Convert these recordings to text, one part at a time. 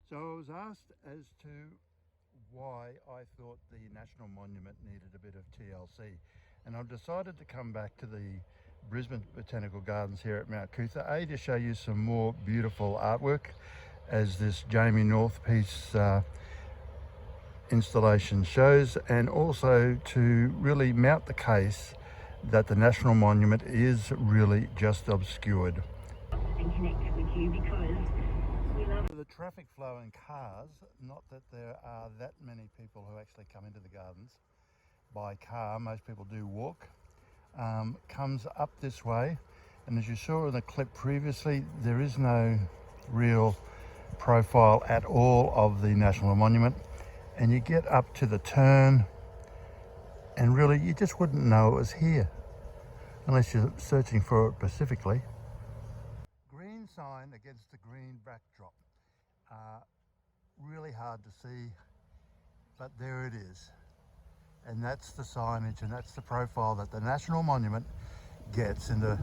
So I was asked as to why I thought the National Monument needed a bit of TLC, and I've decided to come back to the Brisbane Botanical Gardens here at Mount Coot-tha, A, to show you some more beautiful artwork as this Jamie North piece installation shows, and also to really mount the case that the National Monument is really just obscured. And connected with you because we love The traffic flow in cars, not that there are that many people who actually come into the gardens by car, most people do walk, comes up this way, and as you saw in the clip previously, there is no real profile at all of the National Monument, and you get up to the turn and really you just wouldn't know it was here unless you're searching for it specifically. Green sign against the green backdrop, really hard to see, but there it is, and that's the signage and that's the profile that the National Monument gets in the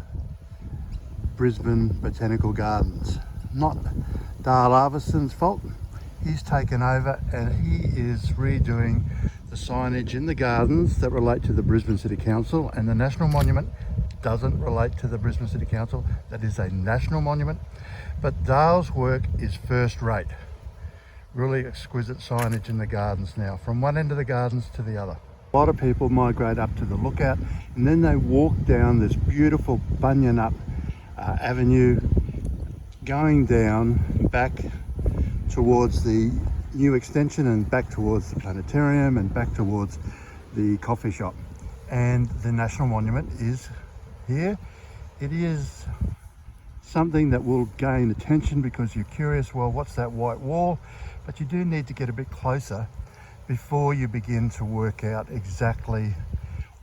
Brisbane Botanical Gardens. Not Dale Arvison's fault. He's taken over and he is redoing the signage in the gardens that relate to the Brisbane City Council, and the National Monument doesn't relate to the Brisbane City Council. That is a national monument, but Dale's work is first rate. Really exquisite signage in the gardens now, from one end of the gardens to the other. A lot of people migrate up to the lookout and then they walk down this beautiful bunion up avenue, going down back towards the new extension and back towards the planetarium and back towards the coffee shop. And the National Monument is here. It is something that will gain attention because you're curious, well, what's that white wall? But you do need to get a bit closer before you begin to work out exactly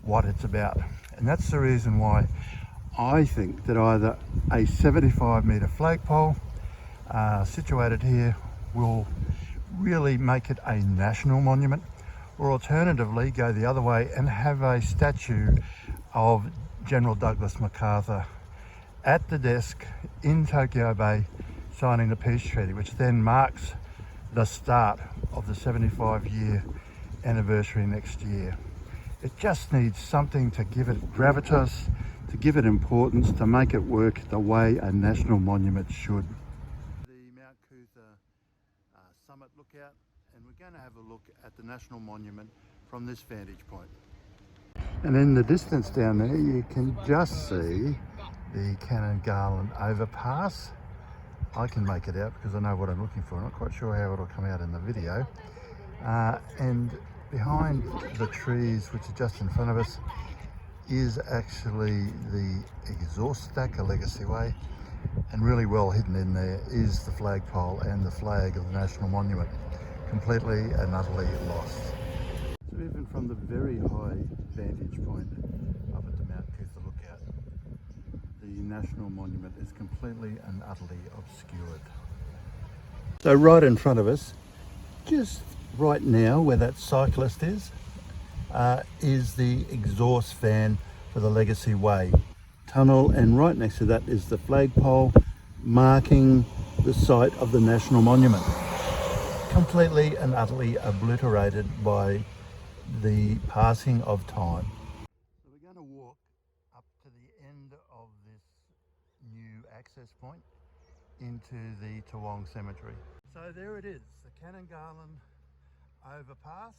what it's about. And that's the reason why I think that either a 75-metre flagpole situated here will really make it a national monument, or alternatively go the other way and have a statue of General Douglas MacArthur at the desk in Tokyo Bay signing the peace treaty, which then marks the start of the 75-year anniversary next year. It just needs something to give it gravitas, to give it importance, to make it work the way a national monument should. The Mount Coot-tha summit lookout, and we're going to have a look at the National Monument from this vantage point. And in the distance down there you can just see the Cannon Garland overpass. I can make it out because I know what I'm looking for. I'm not quite sure how it'll come out in the video. And behind the trees, which are just in front of us, is actually the exhaust stack, a legacy way, and really well hidden in there is the flagpole and the flag of the National Monument, completely and utterly lost. So even from the very high vantage point up at the Mount Coot-tha lookout, the National Monument is completely and utterly obscured. So right in front of us, just right now where that cyclist is the exhaust fan for the Legacy Way tunnel, and right next to that is the flagpole marking the site of the National Monument, completely and utterly obliterated by the passing of time. So we're going to walk up to the end of this new access point into the Toowong Cemetery. So there it is, the Cannon Garland overpass.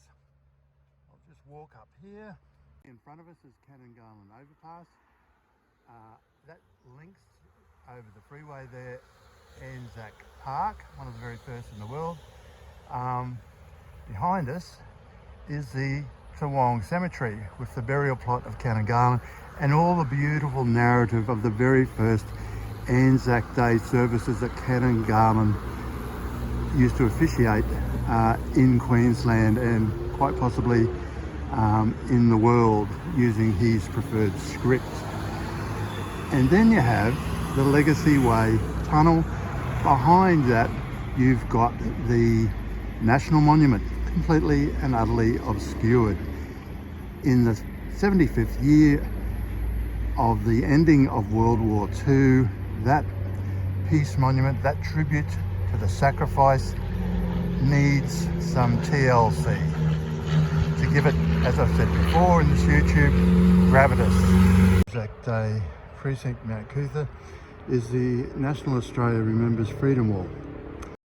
I'll just walk up here. In front of us is Cannon Garland overpass. That links over the freeway there, Anzac Park, one of the very first in the world. Behind us is the Toowong Cemetery with the burial plot of Cannon Garland and all the beautiful narrative of the very first Anzac Day services that Cannon Garland used to officiate in Queensland and quite possibly in the world, using his preferred script. And then you have the Legacy Way tunnel. Behind that you've got the National Monument, completely and utterly obscured. In the 75th year of the ending of World War II, that peace monument, that tribute to the sacrifice needs some TLC to give it, as I've said before in this YouTube, gravitas. Anzac Day Precinct, Mount Coot-tha, is the National Australia Remembers Freedom Wall.